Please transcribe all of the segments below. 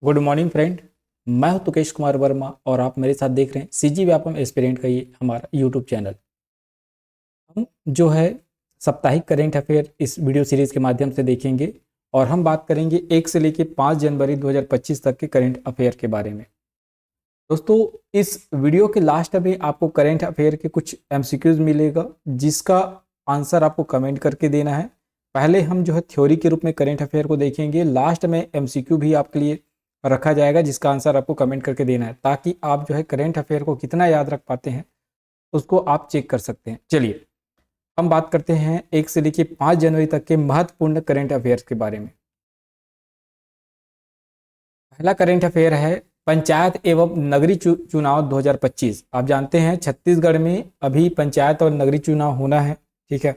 Good morning friend. मैं हूं तुकेश कुमार वर्मा और आप मेरे साथ देख रहे हैं सीजी व्यापम एस्पिरेंट का ये हमारा यूट्यूब चैनल। हम जो है साप्ताहिक करेंट अफेयर इस वीडियो सीरीज के माध्यम से देखेंगे और हम बात करेंगे 1 से लेकर 5 जनवरी 2025 तक के करेंट अफेयर के बारे में। दोस्तों, इस वीडियो के लास्ट में आपको करेंट अफेयर के कुछ एमसीक्यूज मिलेगा जिसका आंसर आपको कमेंट करके देना है। पहले हम जो है थ्योरी के रूप में करेंट अफेयर को देखेंगे, लास्ट में एमसीक्यू भी आपके लिए रखा जाएगा जिसका आंसर आपको कमेंट करके देना है, ताकि आप जो है करेंट अफेयर को कितना याद रख पाते हैं उसको आप चेक कर सकते हैं। चलिए हम बात करते हैं 1 से लेकर 5 जनवरी तक के महत्वपूर्ण करेंट अफेयर्स के बारे में। पहला करेंट अफेयर है पंचायत एवं नगरीय चुनाव 2025। आप जानते हैं छत्तीसगढ़ में अभी पंचायत और नगरीय चुनाव होना है, ठीक है,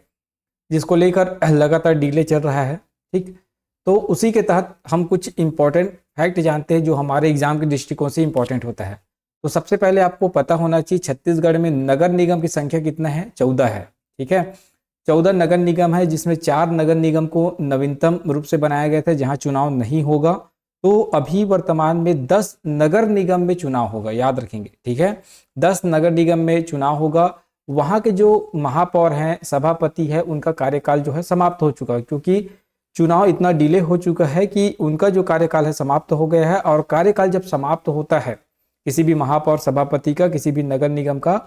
जिसको लेकर लगातार डिले चल रहा है। ठीक, तो उसी के तहत हम कुछ इंपॉर्टेंट फैक्ट जानते हैं जो हमारे एग्जाम के दृष्टिकोण से इंपॉर्टेंट होता है। तो सबसे पहले आपको पता होना चाहिए छत्तीसगढ़ में नगर निगम की संख्या कितना है, 14 है। ठीक है, 14 नगर निगम है, जिसमें 4 नगर निगम को नवीनतम रूप से बनाया गया था जहां चुनाव नहीं होगा। तो अभी वर्तमान में 10 नगर निगम में चुनाव होगा, याद रखेंगे। ठीक है, 10 नगर निगम में चुनाव होगा। वहां के जो महापौर हैं, सभापति है, उनका कार्यकाल जो है समाप्त हो चुका है, क्योंकि चुनाव इतना डिले हो चुका है कि उनका जो कार्यकाल है समाप्त हो गया है। और कार्यकाल जब समाप्त होता है किसी भी महापौर सभापति का, किसी भी नगर निगम का,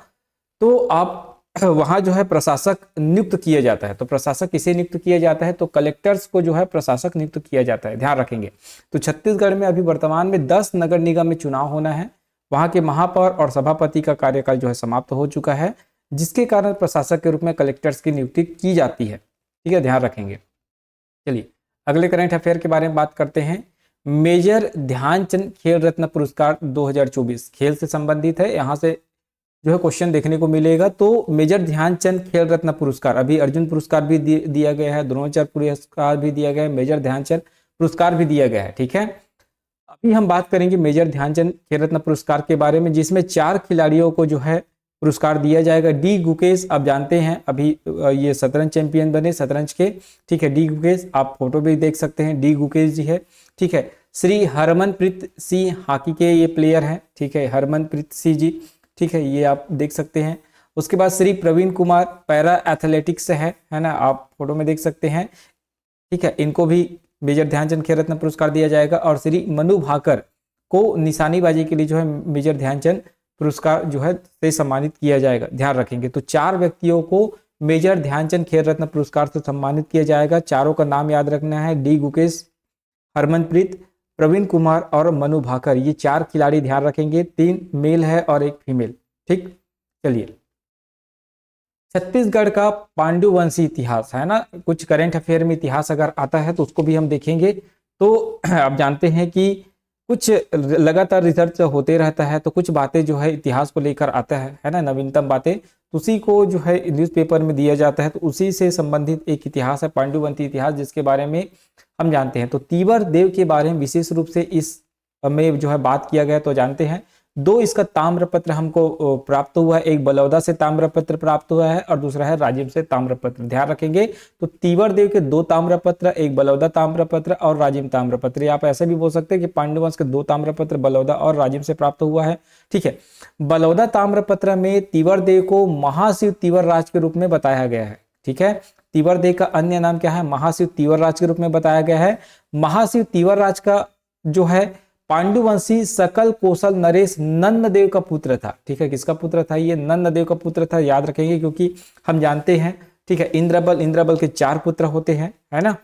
तो आप वहां जो है प्रशासक नियुक्त किया जाता है। तो प्रशासक किसे नियुक्त किया जाता है, तो कलेक्टर्स को जो है प्रशासक नियुक्त किया जाता है, ध्यान रखेंगे। तो छत्तीसगढ़ में अभी वर्तमान में 10 नगर निगम में चुनाव होना है। वहां के महापौर और सभापति का कार्यकाल जो है समाप्त हो चुका है, जिसके कारण प्रशासक के रूप में कलेक्टर्स की नियुक्ति की जाती है। ठीक है, ध्यान रखेंगे। चलिए अगले करंट अफेयर के बारे में बात करते हैं। मेजर ध्यानचंद खेल रत्न पुरस्कार 2024 खेल से संबंधित है, यहाँ से जो है क्वेश्चन देखने को मिलेगा। तो मेजर ध्यानचंद खेल रत्न पुरस्कार, अभी अर्जुन पुरस्कार भी दिया गया है, द्रोणाचार्य पुरस्कार भी दिया गया है, मेजर ध्यानचंद पुरस्कार भी दिया गया है। ठीक है, अभी हम बात करेंगे मेजर ध्यानचंद खेल रत्न पुरस्कार के बारे में, जिसमें 4 खिलाड़ियों को जो है पुरस्कार दिया जाएगा। डी गुकेश, आप जानते हैं अभी ये शतरंज चैंपियन बने शतरंज के। ठीक है, डी गुकेश, आप फोटो भी देख सकते हैं, डी गुकेश जी है। ठीक है, श्री हरमनप्रीत सिंह हॉकी के ये प्लेयर हैं। ठीक है, हरमनप्रीत सिंह जी, ठीक है, ये आप देख सकते हैं। उसके बाद श्री प्रवीण कुमार पैरा एथलेटिक्स से है ना, आप फोटो में देख सकते हैं। ठीक है, इनको भी मेजर ध्यानचंद खेल रत्न पुरस्कार दिया जाएगा। और श्री मनु भाकर को निशानेबाजी के लिए जो है मेजर ध्यानचंद पुरस्कार जो है से सम्मानित किया जाएगा, ध्यान रखेंगे। तो 4 व्यक्तियों को मेजर ध्यानचंद खेल रत्न पुरस्कार से सम्मानित किया जाएगा। चारों का नाम याद रखना है, डी गुकेश, हरमनप्रीत, प्रवीण कुमार और मनु भाकर। ये 4 खिलाड़ी ध्यान रखेंगे, 3 मेल है और 1 फीमेल। ठीक, चलिए छत्तीसगढ़ का पांडुवंशी इतिहास है ना, कुछ करेंट अफेयर में इतिहास अगर आता है तो उसको भी हम देखेंगे। तो आप जानते हैं कि कुछ लगातार रिसर्च होते रहता है, तो कुछ बातें जो है इतिहास को लेकर आता है ना, नवीनतम बातें, तो उसी को जो है न्यूज़पेपर में दिया जाता है। तो उसी से संबंधित एक इतिहास है पांडुवंशी इतिहास, जिसके बारे में हम जानते हैं। तो तीवर देव के बारे में विशेष रूप से इस में जो है बात किया गया। तो जानते हैं 2 इसका ताम्रपत्र हमको प्राप्त हुआ है, एक बलौदा से ताम्रपत्र प्राप्त हुआ है और दूसरा है राजिम से ताम्रपत्र, ध्यान रखेंगे। तो तीवर देव के 2 ताम्रपत्र, एक बलौदा ताम्रपत्र और राजिम ताम्रपत्र। आप ऐसे भी बोल सकते हैं कि पांडुवंश के 2 ताम्रपत्र बलौदा और राजिम से प्राप्त हुआ है। ठीक है, बलौदा ताम्रपत्र में तीवर देव को महाशिव तीवर राज के रूप में बताया गया है। ठीक है, तीवर देव का अन्य नाम क्या है, महाशिव तीवर राज के रूप में बताया गया है। महाशिव तीवर राज का जो है पांडुवंशी सकल कौशल नरेश नंददेव का पुत्र था। ठीक है, किसका पुत्र था, ये नंददेव का पुत्र था, याद रखेंगे, क्योंकि हम जानते हैं। ठीक है, इंद्रबल के 4 पुत्र होते हैं, है ना,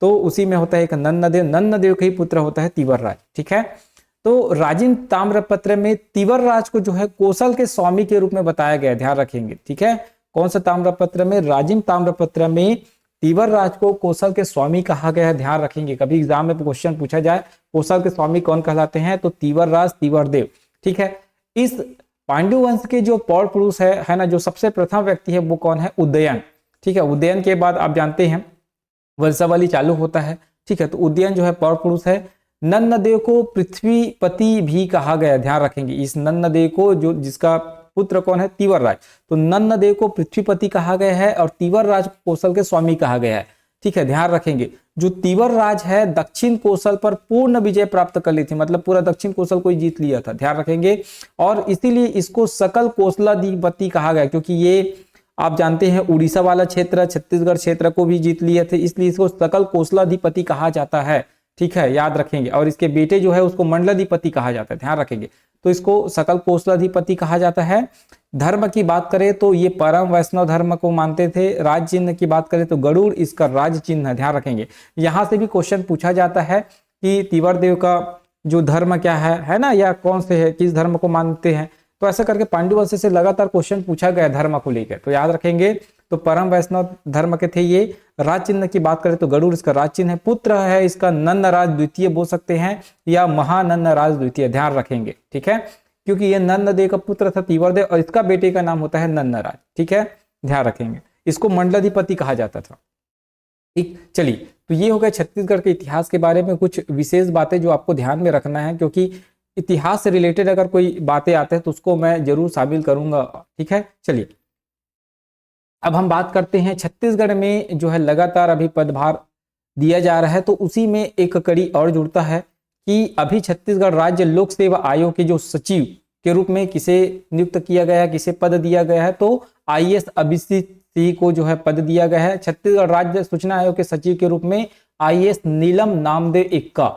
तो उसी में होता है एक नंददेव का ही पुत्र होता है तीवर राज। ठीक है, तो राजिम ताम्रपत्र में तीवर राज को जो है कौशल के स्वामी के रूप में बताया गया, ध्यान रखेंगे। ठीक है, कौन सा ताम्रपत्र में, राजिम ताम्रपत्र में तीवर राज को कौशल के स्वामी कहा गया है, ध्यान रखेंगे। कभी एग्जाम में क्वेश्चन पूछा जाए कौशल के स्वामी कौन कहलाते हैं, तो तीवर राज, तीवर देव। ठीक है, इस पांडुवंश के जो पौर पुरुष है ना, जो सबसे प्रथम व्यक्ति है वो कौन है, उदयन। ठीक है, उदयन के बाद आप जानते हैं वंशावली चालू होता है। ठीक है, तो उदयन जो है पौर पुरुष है। नंददेव को पृथ्वीपति भी कहा गया, ध्यान रखेंगे। इस नंददेव को जो जिसका पुत्र कौन है, तीवर राज, तो नंददेव को पृथ्वीपति कहा गया है और तीवर राज को कौशल के स्वामी कहा गया है। ठीक है, ध्यान रखेंगे। जो तीवर राज है दक्षिण कोसल पर पूर्ण विजय प्राप्त कर ली थी, मतलब पूरा दक्षिण कोसल को जीत लिया था, ध्यान रखेंगे। और इसीलिए इसको सकल कोसलाधिपति कहा गया, क्योंकि ये आप जानते हैं उड़ीसा वाला क्षेत्र, छत्तीसगढ़ क्षेत्र को भी जीत लिए थे, इसलिए इसको सकल कोसलाधिपति कहा जाता है, ठीक है, याद रखेंगे। और इसके बेटे जो है उसको मंडलाधिपति कहा जाता है, ध्यान रखेंगे। तो इसको सकल कोसलाधिपति कहा जाता है। धर्म की बात करें तो ये परम वैष्णव धर्म को मानते थे। राज चिन्ह की बात करें तो गरुड़ इसका राज चिन्ह है, ध्यान रखेंगे। यहां से भी क्वेश्चन पूछा जाता है कि तीवर देव का जो धर्म क्या है ना, या कौन से है, किस धर्म को मानते हैं। तो ऐसा करके पांडु वंश से लगातार क्वेश्चन पूछा गया धर्म को लेकर, तो याद रखेंगे। तो परम वैष्णव धर्म के थे ये। राज चिन्ह की बात करें तो गरुड़ इसका राज चिन्ह है। पुत्र है इसका नंदराज द्वितीय बोल सकते हैं या महानंदराज द्वितीय, ध्यान रखेंगे, ठीक है, क्योंकि ये नंददेव का पुत्र था तीवरदेव और इसका बेटे का नाम होता है नंदराज, ठीक है, ध्यान रखेंगे। इसको मंडलाधिपति कहा जाता था, ठीक। चलिए, तो ये हो गया छत्तीसगढ़ के इतिहास के बारे में कुछ विशेष बातें जो आपको ध्यान में रखना है, क्योंकि इतिहास से रिलेटेड अगर कोई बातें आते हैं तो उसको मैं जरूर शामिल करूंगा, ठीक है। चलिए, अब हम बात करते हैं छत्तीसगढ़ में जो है लगातार अभी पदभार दिया जा रहा है, तो उसी में एक कड़ी और जुड़ता है कि अभी छत्तीसगढ़ राज्य लोक सेवा आयोग के जो सचिव के रूप में किसे नियुक्त किया गया है, किसे पद दिया गया है, तो आईएएस अभिषेक सिंह को जो है पद दिया गया है। छत्तीसगढ़ राज्य सूचना आयोग के सचिव के रूप में आईएएस नीलम नामदेव एक्का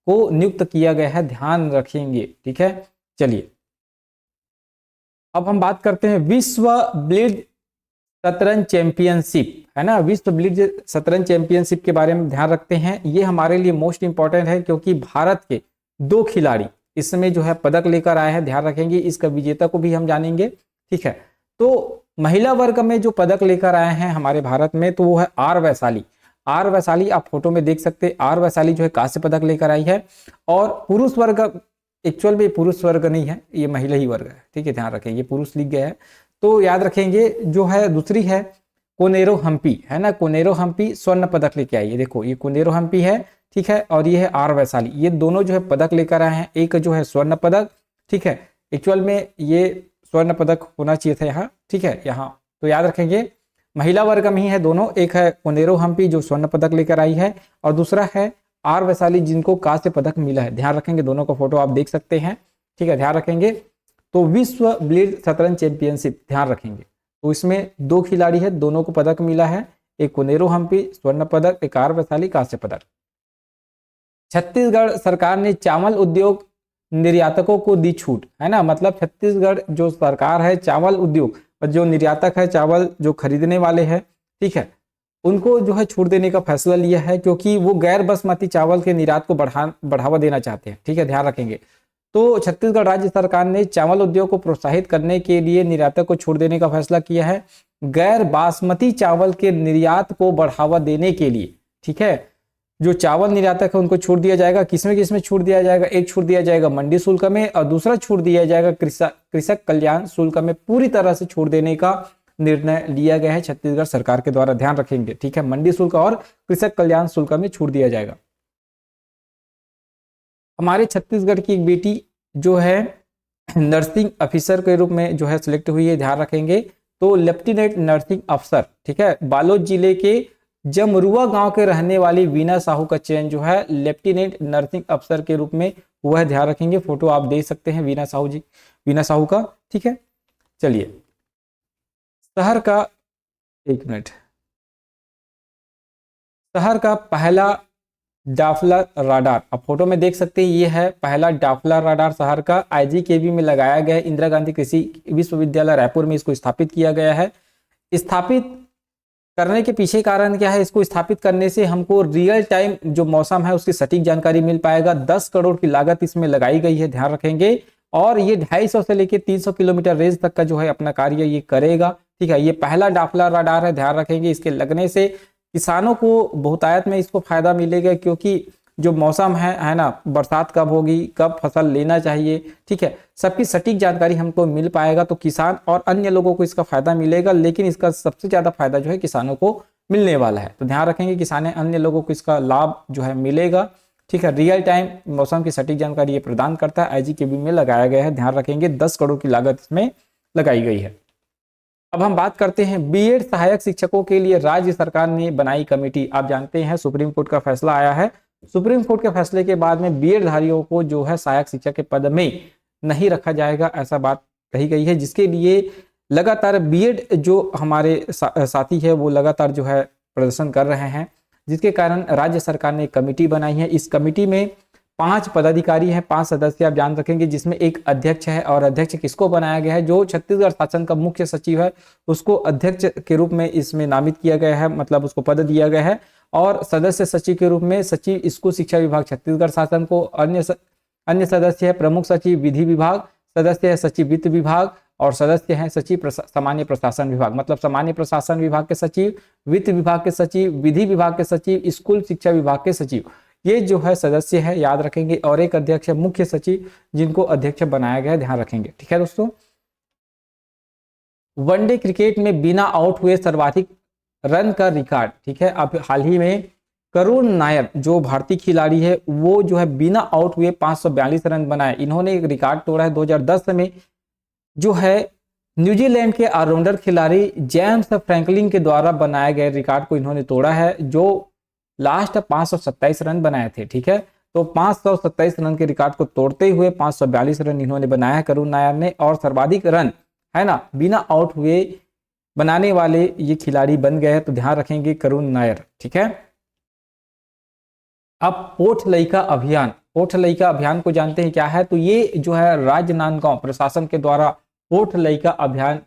को नियुक्त किया गया है, ध्यान रखेंगे, ठीक है। चलिए, अब हम बात करते हैं विश्व ब्लिट्ज शतरंज चैंपियनशिप, है ना, विश्व ब्लिट्ज शतरंज चैंपियनशिप के बारे में ध्यान रखते हैं। ये हमारे लिए मोस्ट इंपॉर्टेंट है, क्योंकि भारत के 2 खिलाड़ी इसमें जो है पदक लेकर आए हैं, ध्यान रखेंगे। इसका विजेता को भी हम जानेंगे, ठीक है। तो महिला वर्ग में जो पदक लेकर आए हैं हमारे भारत में, तो वो है आर वैशाली। आर वैशाली आप फोटो में देख सकते हैं, आर वैशाली जो है कांस्य पदक लेकर आई है। और पुरुष वर्ग, एक्चुअल में पुरुष वर्ग नहीं है, ये महिला ही वर्ग है, ठीक है, ध्यान रखेंगे, पुरुष लिख गया है, तो याद रखेंगे। जो है दूसरी है कोनेरो हम्पी, है ना, कोनेरो हम्पी स्वर्ण पदक लेके आई है, देखो ये कोनेरो हम्पी है, ठीक है, और ये है आर वैशाली, ये दोनों जो है पदक लेकर आए हैं। एक जो है स्वर्ण पदक, ठीक है, एक्चुअल में ये स्वर्ण पदक होना चाहिए था यहाँ, ठीक है, यहाँ, तो याद रखेंगे महिला वर्ग में ही है दोनों। एक है कोनेरो हम्पी जो स्वर्ण पदक लेकर आई है, और दूसरा है आर वैशाली जिनको कांस्य पदक मिला है, ध्यान रखेंगे। दोनों का फोटो आप देख सकते हैं, ठीक है, ध्यान रखेंगे। तो विश्व ब्लिट्ज शतरंज चैंपियनशिप, ध्यान रखेंगे, तो इसमें 2 खिलाड़ी है, दोनों को पदक मिला है, एक कोनेरो हम्पी स्वर्ण पदक, एक आर वैशाली कांस्य पदक। छत्तीसगढ़ सरकार ने चावल उद्योग निर्यातकों को दी छूट, है ना, मतलब छत्तीसगढ़ जो सरकार है, चावल उद्योग और जो निर्यातक है, चावल जो खरीदने वाले हैं, ठीक है, उनको जो है छूट देने का फैसला लिया है, क्योंकि वो गैर बासमती चावल के निर्यात को बढ़ावा देना चाहते हैं, ठीक है, ध्यान रखेंगे। तो छत्तीसगढ़ राज्य सरकार ने चावल उद्योग को प्रोत्साहित करने के लिए निर्यातक को छूट देने का फैसला किया है, गैर बासमती चावल के निर्यात को बढ़ावा देने के लिए, ठीक है। जो चावल निर्यातक है उनको छूट दिया जाएगा। किसमें छूट दिया जाएगा? एक छूट दिया जाएगा मंडी शुल्क में, और दूसरा छूट दिया जाएगा कृषक कल्याण शुल्क में। पूरी तरह से छूट देने का निर्णय लिया गया है छत्तीसगढ़ सरकार के द्वारा, ध्यान रखेंगे, ठीक है। मंडी शुल्क और कृषक कल्याण शुल्क में छूट दिया जाएगा। हमारे छत्तीसगढ़ की एक बेटी जो है नर्सिंग ऑफिसर के रूप में जो है सिलेक्ट हुई है, ध्यान रखेंगे। तो लेफ्टिनेंट नर्सिंग अफसर, ठीक है, बालोद जिले के जमरुआ गांव के रहने वाली वीना साहू का चयन जो है लेफ्टिनेंट नर्सिंग अफसर के रूप में हुआ है, ध्यान रखेंगे। फोटो आप देख सकते हैं वीना साहू का, ठीक है। चलिए, शहर का, एक मिनट, शहर का पहला डाफलर राडार, आप फोटो में देख सकते हैं, ये है पहला डाफलर राडार शहर का। आईजीकेबी में लगाया गया है, इंदिरा गांधी कृषि विश्वविद्यालय रायपुर में इसको स्थापित किया गया है। स्थापित करने के पीछे कारण क्या है? इसको स्थापित करने से हमको रियल टाइम जो मौसम है उसकी सटीक जानकारी मिल पाएगा। 10 करोड़ की लागत इसमें लगाई गई है, ध्यान रखेंगे। और ये 250 से लेकर 300 किलोमीटर रेंज तक का जो है अपना कार्य ये करेगा, ठीक है। ये पहला डाफलर राडार है, ध्यान रखेंगे। इसके लगने से किसानों को बहुतायत में इसको फायदा मिलेगा, क्योंकि जो मौसम है ना, बरसात कब होगी, कब फसल लेना चाहिए, ठीक है, सबकी सटीक जानकारी हमको मिल पाएगा। तो किसान और अन्य लोगों को इसका फायदा मिलेगा, लेकिन इसका सबसे ज्यादा फायदा जो है किसानों को मिलने वाला है। तो ध्यान रखेंगे, किसान अन्य लोगों को इसका लाभ जो है मिलेगा, ठीक है। रियल टाइम मौसम की सटीक जानकारी ये प्रदान करता है, आईजीकेबी में लगाया गया है, ध्यान रखेंगे। 10 करोड़ की लागत इसमें लगाई गई है। अब हम बात करते हैं बीएड सहायक शिक्षकों के लिए राज्य सरकार ने बनाई कमेटी। आप जानते हैं सुप्रीम कोर्ट का फैसला आया है। सुप्रीम कोर्ट के फैसले के बाद में बीएड धारियों को जो है सहायक शिक्षक के पद में नहीं रखा जाएगा, ऐसा बात कही गई है, जिसके लिए लगातार बीएड जो हमारे साथी है वो लगातार जो है प्रदर्शन कर रहे हैं, जिसके कारण राज्य सरकार ने एक कमेटी बनाई है। इस कमेटी में 5 पदाधिकारी हैं, 5 सदस्य आप जान रखेंगे, जिसमें एक अध्यक्ष है। और अध्यक्ष किसको बनाया गया है? जो छत्तीसगढ़ शासन का मुख्य सचिव है उसको अध्यक्ष के रूप में इसमें नामित किया गया है, मतलब उसको पद दिया गया है। और सदस्य सचिव के रूप में सचिव स्कूल शिक्षा विभाग छत्तीसगढ़ शासन को, अन्य सदस्य है प्रमुख सचिव विधि विभाग, सदस्य है सचिव वित्त विभाग, और सदस्य हैं सचिव सामान्य प्रशासन विभाग। मतलब सामान्य प्रशासन विभाग के सचिव, वित्त विभाग के सचिव, विधि विभाग के सचिव, स्कूल शिक्षा विभाग के सचिव, ये जो है सदस्य है, याद रखेंगे। और एक अध्यक्ष है मुख्य सचिव, जिनको अध्यक्ष बनाया गया है, ध्यान रखेंगे। ठीक है दोस्तों। वनडे क्रिकेट में बिना आउट हुए सर्वाधिक रन का रिकॉर्ड, ठीक है, अब हाल ही में करुण नायर जो भारतीय खिलाड़ी है वो जो है बिना आउट हुए 542 रन बनाए। इन्होंने एक रिकॉर्ड तोड़ा है। 2010 में जो है न्यूजीलैंड के ऑलराउंडर खिलाड़ी जेम्स फ्रैंकलिन के द्वारा बनाए गए रिकॉर्ड को इन्होंने तोड़ा है, जो लास्ट 527 रन बनाए थे। ठीक है, तो 527 रन के रिकॉर्ड को तोड़ते हुए 542 रन इन्होंने बनाया है करुण नायर ने। और सर्वाधिक रन है ना बिना आउट हुए बनाने वाले ये खिलाड़ी बन गए हैं, तो ध्यान रखेंगे करुण नायर। ठीक है, अब पोठ लइका अभियान, पोठ लइका अभियान को जानते हैं क्या है? तो ये जो है राजनांदगांव प्रशासन के द्वारा पोठ लइका अभियान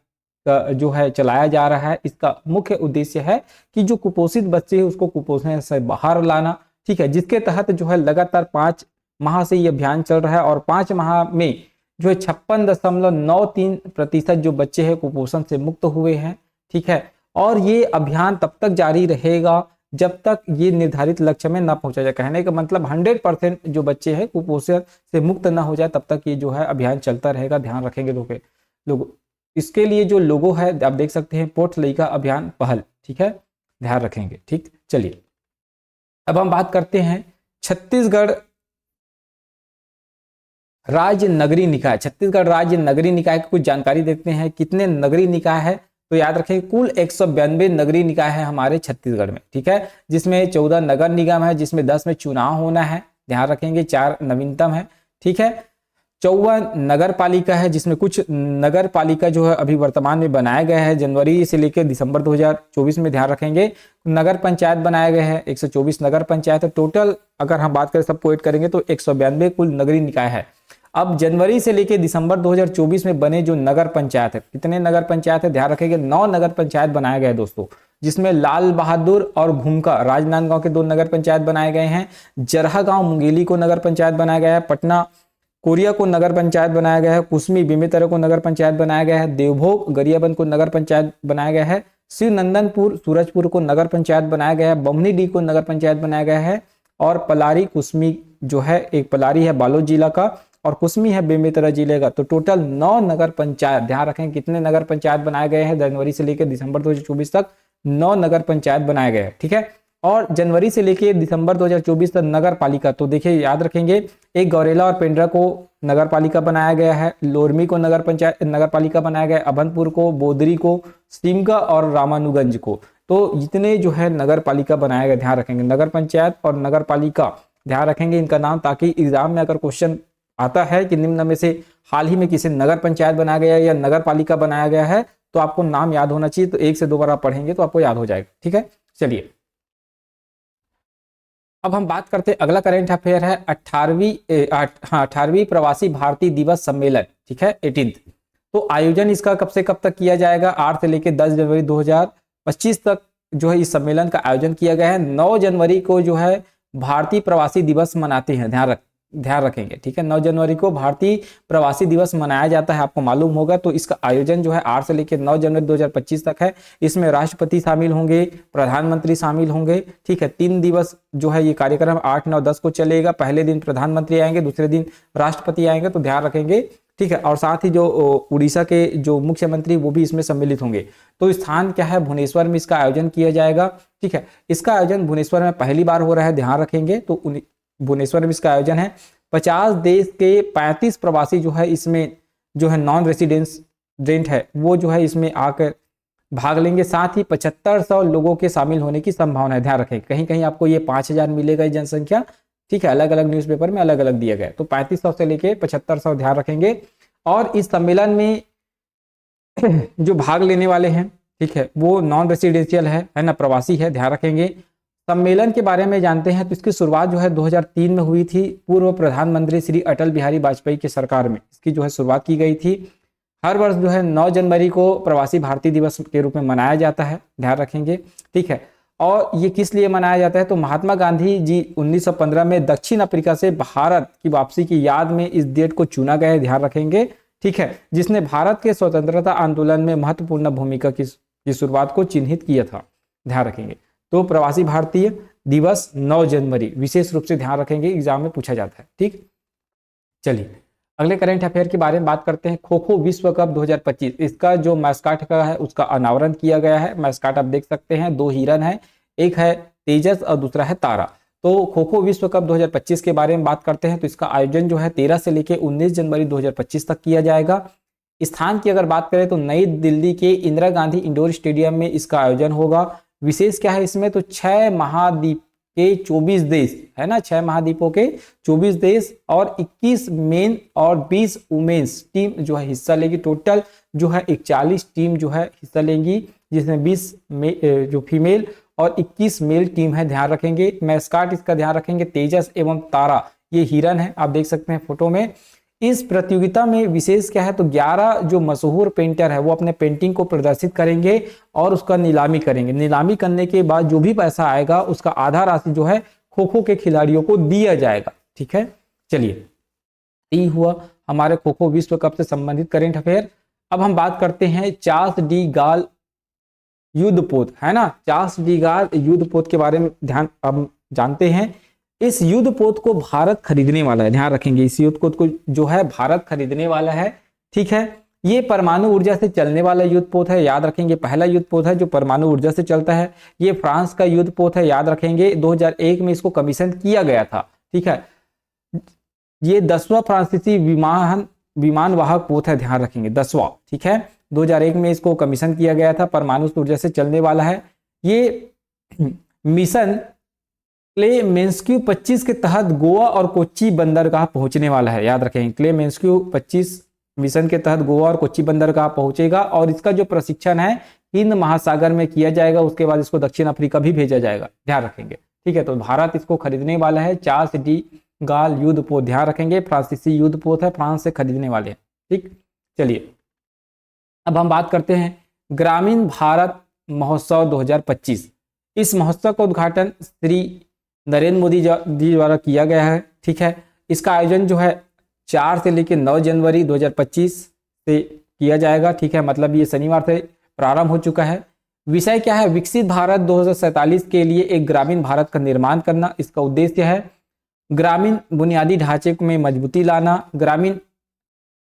जो है चलाया जा रहा है। इसका मुख्य उद्देश्य है कि जो कुपोषित बच्चे हैं उसको कुपोषण से बाहर लाना। ठीक है, जिसके तहत जो है लगातार 5 माह से ये अभियान चल रहा है। और 5 माह में जो है 56.93% जो बच्चे हैं कुपोषण से मुक्त हुए हैं। ठीक है, और ये अभियान तब तक जारी रहेगा जब तक ये निर्धारित लक्ष्य में ना पहुंचा जाए। कहने का मतलब 100% जो बच्चे हैं कुपोषण से मुक्त ना हो जाए तब तक ये जो है अभियान चलता रहेगा। ध्यान रखेंगे लोग। इसके लिए जो लोगो है आप देख सकते हैं, पोठ लइका अभियान पहल। ठीक है, ध्यान रखेंगे। ठीक, चलिए अब हम बात करते हैं छत्तीसगढ़ राज्य नगरीय निकाय। छत्तीसगढ़ राज्य नगरीय निकाय की कुछ जानकारी देखते हैं। कितने नगरीय निकाय है? तो याद रखें कुल 192 नगरीय निकाय है हमारे छत्तीसगढ़ में। ठीक है, जिसमें 14 नगर निगम है, जिसमें 10 में चुनाव होना है। ध्यान रखेंगे 4 नवीनतम है। ठीक है, 54 नगर पालिका है, जिसमें कुछ नगर पालिका जो है अभी वर्तमान में बनाया गया है जनवरी से लेकर दिसंबर 2024 में। ध्यान रखेंगे नगर पंचायत बनाए गए हैं 124 नगर पंचायत। टोटल अगर हम बात करें सबको ऐड करेंगे तो 192 कुल नगरीय निकाय है। अब जनवरी से लेकर दिसंबर 2024 में बने जो नगर पंचायत है, कितने नगर पंचायत है? ध्यान रखेंगे 9 नगर पंचायत बनाए गए दोस्तों, जिसमें लाल बहादुर और घुमका राजनांदगांव के 2 नगर पंचायत बनाए गए हैं। जरहा गांव मुंगेली को नगर पंचायत बनाया गया है। पटना कोरिया को नगर पंचायत बनाया गया है। कुसमी बेमेतरा को नगर पंचायत बनाया गया है। देवभोग गरियाबंद को नगर पंचायत बनाया गया है। शिवनंदनपुर सूरजपुर को नगर पंचायत बनाया गया है। बमनी को नगर पंचायत बनाया गया है। और पलारी कुसमी जो है, एक पलारी है बालोद जिला का और कुसमी है बेमेतरा जिले का। तो टोटल 9 नगर पंचायत। ध्यान रखें कितने नगर पंचायत बनाए गए हैं जनवरी से लेकर दिसंबर 2024 तक? 9 नगर पंचायत बनाए गए हैं। ठीक है, और जनवरी से लेकर दिसंबर 2024 तक नगर पालिका, तो देखिए याद रखेंगे एक गौरेला और पेंड्रा को नगर पालिका बनाया गया है। लोरमी को नगर पालिका बनाया गया है। अभनपुर को, बोदरी को, सिमगा और रामानुगंज को। तो जितने जो है नगर पालिका बनाया गया, ध्यान रखेंगे नगर पंचायत और नगर पालिका, ध्यान रखेंगे इनका नाम, ताकि एग्जाम में अगर क्वेश्चन आता है कि निम्न में से हाल ही में किसी नगर पंचायत बनाया गया या नगर पालिका बनाया गया है, तो आपको नाम याद होना चाहिए। तो 1 से 2 बार आप पढ़ेंगे तो आपको याद हो जाएगा। ठीक है, चलिए अब हम बात करते हैं, अगला करंट अफेयर है 18वीं प्रवासी भारतीय दिवस सम्मेलन। ठीक है, 18th। तो आयोजन इसका कब से कब तक किया जाएगा? 8 से लेकर 10 जनवरी 2025 तक जो है इस सम्मेलन का आयोजन किया गया है। 9 जनवरी को जो है भारतीय प्रवासी दिवस मनाते हैं, ध्यान रखेंगे। ठीक है, 9 जनवरी को भारतीय प्रवासी दिवस मनाया जाता है, आपको मालूम होगा। तो इसका आयोजन जो है 8 से लेकर 9 जनवरी 2025 तक है। इसमें राष्ट्रपति शामिल होंगे, प्रधानमंत्री शामिल होंगे। ठीक है, 3 दिवस जो है ये कार्यक्रम 8, 9, 10 को चलेगा। पहले दिन प्रधानमंत्री आएंगे, दूसरे दिन राष्ट्रपति आएंगे, तो ध्यान रखेंगे। ठीक है, और साथ ही जो उड़ीसा के जो मुख्यमंत्री वो भी इसमें सम्मिलित होंगे। तो स्थान क्या है? भुवनेश्वर में इसका आयोजन किया जाएगा। ठीक है, इसका आयोजन भुवनेश्वर में पहली बार हो रहा है, ध्यान रखेंगे। तो भुवनेश्वर में इसका आयोजन है। 50 देश के 35 प्रवासी जो है इसमें जो है नॉन रेसिडेंट है वो जो है इसमें आकर भाग लेंगे। साथ ही 7500 लोगों के शामिल होने की संभावना है, ध्यान रखें। कहीं कहीं आपको ये 5000 मिलेगा ये जनसंख्या, ठीक है, अलग अलग न्यूज़पेपर में अलग अलग दिया गया है। तो 3500 से लेके 7500 ध्यान रखेंगे। और इस सम्मेलन में जो भाग लेने वाले हैं, ठीक है, वो नॉन रेसिडेंशियल है ना, प्रवासी है, ध्यान रखेंगे। सम्मेलन के बारे में जानते हैं तो इसकी शुरुआत जो है 2003 में हुई थी, पूर्व प्रधानमंत्री श्री अटल बिहारी वाजपेयी की सरकार में इसकी जो है शुरुआत की गई थी। हर वर्ष जो है 9 जनवरी को प्रवासी भारतीय दिवस के रूप में मनाया जाता है, ध्यान रखेंगे, ठीक है। और ये किस लिए मनाया जाता है, तो महात्मा गांधी जी 1915 में दक्षिण अफ्रीका से भारत की वापसी की याद में इस डेट को चुना गया है, ध्यान रखेंगे, ठीक है, जिसने भारत के स्वतंत्रता आंदोलन में महत्वपूर्ण भूमिका की शुरुआत को चिन्हित किया था, ध्यान रखेंगे। तो प्रवासी भारतीय दिवस 9 जनवरी विशेष रूप से ध्यान रखेंगे, एग्जाम में पूछा जाता है, ठीक। चलिए अगले करंट अफेयर के बारे में बात करते हैं। खो खो विश्व कप 2025, इसका जो मैस्कॉट का है उसका अनावरण किया गया है। मैस्कॉट आप देख सकते हैं, 2 हिरन है, एक है तेजस और दूसरा है तारा। तो खो खो विश्व कप 2025 के बारे में बात करते हैं तो इसका आयोजन जो है 13 से लेकर 19 जनवरी 2025 तक किया जाएगा। स्थान की अगर बात करें तो नई दिल्ली के इंदिरा गांधी इंडोर स्टेडियम में इसका आयोजन होगा। विशेष क्या है इसमें, तो 6 महाद्वीप के 24 देश है ना, 6 महाद्वीपों के 24 देश और 21 मेन और 20 वुमेन्स टीम जो है हिस्सा लेगी। टोटल जो है 41 टीम जो है हिस्सा लेंगी, जिसमें 20 जो फीमेल और 21 मेल टीम है, ध्यान रखेंगे। मैस्कॉट इसका ध्यान रखेंगे तेजस एवं तारा, ये हिरन है, आप देख सकते हैं फोटो में। इस प्रतियोगिता में विशेष क्या है, तो 11 जो मशहूर पेंटर है वो अपने पेंटिंग को प्रदर्शित करेंगे और उसका नीलामी करेंगे। नीलामी करने के बाद जो भी पैसा आएगा उसका आधा राशि जो है खो खो के खिलाड़ियों को दिया जाएगा, ठीक है। चलिए ये हुआ हमारे खो खो विश्व कप से संबंधित करेंट अफेयर। अब हम बात करते हैं चार्ल्स डी गाल युद्धपोत, है ना, चार्ल्स डी गाल युद्धपोत के बारे में ध्यान अब जानते हैं। इस युद्धपोत को भारत खरीदने वाला है, ध्यान रखेंगे, इस युद्धपोत को जो है भारत खरीदने वाला है, ठीक है। ये परमाणु ऊर्जा से चलने वाला युद्धपोत है, याद रखेंगे, पहला युद्धपोत है जो परमाणु ऊर्जा से चलता है। ये फ्रांस का युद्धपोत है, याद रखेंगे, 2001 में इसको कमीशन किया गया था, ठीक है। ये 10वां फ्रांसीसी विमान वाहक पोत है, ध्यान रखेंगे, 10वां, ठीक है। 2001 में इसको कमीशन किया गया था, परमाणु ऊर्जा से चलने वाला है। ये मिशन क्लेमेंस्क्यू 25 के तहत गोवा और कोच्चि बंदरगाह पहुंचने वाला है, याद रखेंगे, क्लेमेंस्क्यू 25 मिशन के तहत गोवा और कोच्चि बंदरगाह पहुंचेगा और इसका जो प्रशिक्षण है हिंद महासागर में किया जाएगा। उसके बाद इसको दक्षिण अफ्रीका भी भेजा जाएगा, ध्यान रखेंगे, ठीक है। तो भारत इसको खरीदने वाला है, चार्ल्स डी गाल युद्धपोत, ध्यान रखेंगे, फ्रांसीसी युद्धपोत है, फ्रांस से खरीदने वाले हैं, ठीक। चलिए अब हम बात करते हैं ग्रामीण भारत महोत्सव 2025। इस महोत्सव का उद्घाटन श्री नरेंद्र मोदी जी द्वारा किया गया है, ठीक है। इसका आयोजन जो है 4 से लेकर 9 जनवरी 2025 से किया जाएगा, ठीक है, मतलब ये शनिवार से प्रारंभ हो चुका है। विषय क्या है, विकसित भारत 2047 के लिए एक ग्रामीण भारत का निर्माण करना। इसका उद्देश्य है ग्रामीण बुनियादी ढांचे में मजबूती लाना, ग्रामीण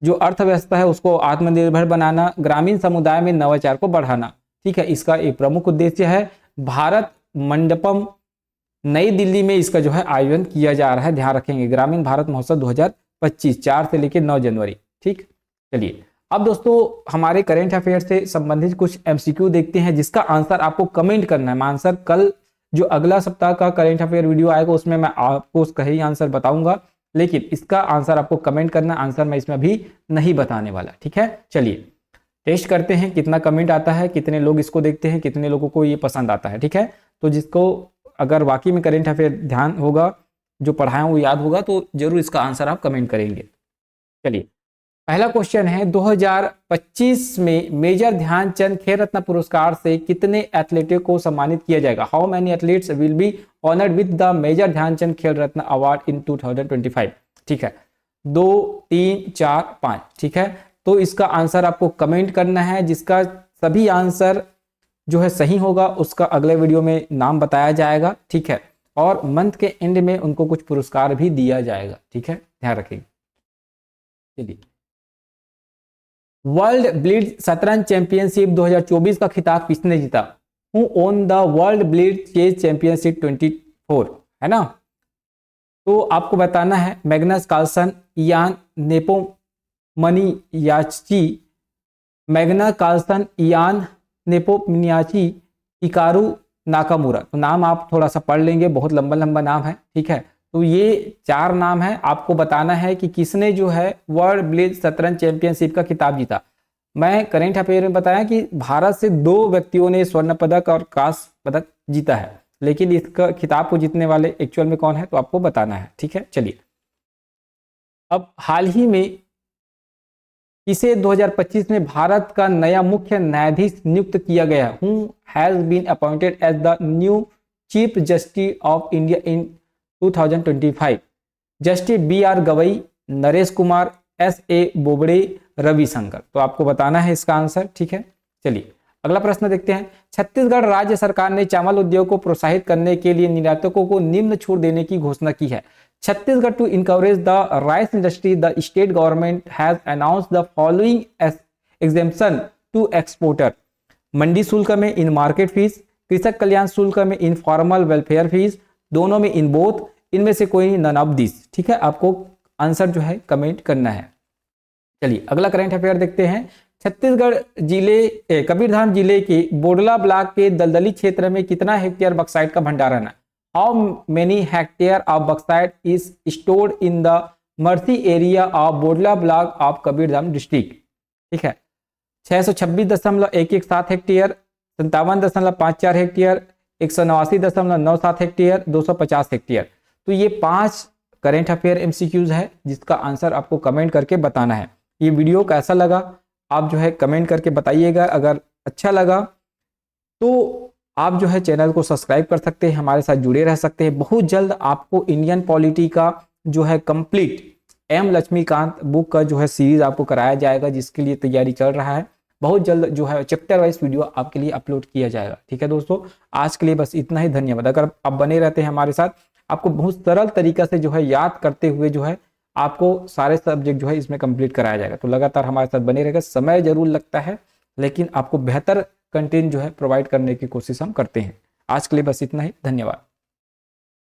जो अर्थव्यवस्था है उसको आत्मनिर्भर बनाना, ग्रामीण समुदाय में नवाचार को बढ़ाना, ठीक है। इसका एक प्रमुख उद्देश्य है। भारत मंडपम नई दिल्ली में इसका जो है आयोजन किया जा रहा है, ध्यान रखेंगे, ग्रामीण भारत महोत्सव 2025 4 से लेकर 9 जनवरी, ठीक। चलिए अब दोस्तों हमारे करेंट अफेयर से संबंधित कुछ एमसीक्यू देखते हैं जिसका आंसर आपको कमेंट करना है। आंसर कल जो अगला सप्ताह का करेंट अफेयर वीडियो आएगा उसमें मैं आपको उसका ही आंसर बताऊंगा, लेकिन इसका आंसर आपको कमेंट करना, आंसर मैं इसमें अभी नहीं बताने वाला, ठीक है। चलिए टेस्ट करते हैं कितना कमेंट आता है, कितने लोग इसको देखते हैं, कितने लोगों को ये पसंद आता है, ठीक है। तो जिसको अगर वाकई में करेंट अफेयर ध्यान होगा, जो पढ़ाया वो याद होगा, तो जरूर इसका आंसर आप कमेंट करेंगे। चलिए पहला क्वेश्चन है 2025 में मेजर ध्यानचंद खेल रत्न पुरस्कार से कितने एथलीटों को सम्मानित किया जाएगा। How many athletes will be honoured with the major Dhyanchand Khel Ratna award in 2025, ठीक है। 2 3 4 5, ठीक है। तो इसका आंसर आपको कमेंट करना है, जिसका सभी आंसर जो है सही होगा उसका अगले वीडियो में नाम बताया जाएगा, ठीक है। और मंथ के एंड में उनको कुछ पुरस्कार भी दिया जाएगा, ठीक है, ध्यान रखिएगा। चलिए वर्ल्ड ब्लिट्ज शतरंज चैंपियनशिप 2024 का खिताब किसने जीता। Who won the world blitz chess championship 24, है ना। तो आपको बताना है Magnus Carlsen, Ian Nepomniachtchi, Magnus Carlsen, Ian Nepomniachtchi, Hikaru Nakamura. तो नाम आप थोड़ा सा पढ़ लेंगे, बहुत लंबा लंबा नाम है, ठीक है। तो ये 4 नाम है, आपको बताना है कि किसने जो है वर्ल्ड ब्लिट्ज शतरंज चैंपियनशिप का खिताब जीता। मैं करेंट अफेयर में बताया कि भारत से 2 व्यक्तियों ने स्वर्ण पदक और कांस्य पदक जीता है, लेकिन इसका खिताब को जीतने वाले एक्चुअल में कौन है तो आपको बताना है, ठीक है। चलिए, अब हाल ही में इसे 2025 में भारत का नया मुख्य न्यायाधीश नियुक्त किया गया, who has been appointed as the new chief justice of India in 2025। Justice BR Gavai, Naresh Kumar, SA Bobde, Ravishankar. तो आपको बताना है इसका आंसर, ठीक है। चलिए अगला प्रश्न देखते हैं। छत्तीसगढ़ राज्य सरकार ने चावल उद्योग को प्रोत्साहित करने के लिए निर्यातकों को निम्न छूट देने की घोषणा की है। Chhattisgarh to encourage the rice industry, the state government has announced the following as exemption to exporter। मंडी शुल्क में इन मार्केट फीस, कृषक कल्याण शुल्क में इन फॉर्मल वेलफेयर फीस, दोनों में इन बोथ, इनमें से कोई नन ऑफ दिस, ठीक है। आपको आंसर जो है कमेंट करना है। चलिए अगला करंट अफेयर देखते हैं। छत्तीसगढ़ जिले कबीरधाम जिले के बोडला ब्लॉक के दलदली क्षेत्र में कितना हेक्टेयर बक्साइट का भंडारण है। How many hectare of bauxite is stored in the Mursi area of Bodla block of Kabirdham district? ठीक है, 626.117 हेक्टेयर, 57.54 हेक्टेयर, 189.97 हेक्टेयर, 250 हेक्टेयर। तो ये 5 करेंट अफेयर MCQs है जिसका आंसर आपको कमेंट करके बताना है। ये वीडियो कैसा लगा आप जो है कमेंट करके बताइएगा। अगर अच्छा लगा तो आप जो है चैनल को सब्सक्राइब कर सकते हैं, हमारे साथ जुड़े रह सकते हैं। बहुत जल्द आपको इंडियन पॉलिटी का जो है कंप्लीट M लक्ष्मीकांत बुक का जो है सीरीज आपको कराया जाएगा, जिसके लिए तैयारी चल रहा है। बहुत जल्द जो है चैप्टर वाइज वीडियो आपके लिए अपलोड किया जाएगा, ठीक है दोस्तों। आज के लिए बस इतना ही, धन्यवाद। अगर आप बने रहते हैं हमारे साथ, आपको बहुत सरल तरीका से जो है याद करते हुए जो है आपको सारे सब्जेक्ट जो है इसमें कंप्लीट कराया जाएगा। तो लगातार हमारे साथ बने रहेगा। समय जरूर लगता है, लेकिन आपको बेहतर कंटेंट जो है प्रोवाइड करने की कोशिश हम करते हैं। आज के लिए बस इतना ही, धन्यवाद।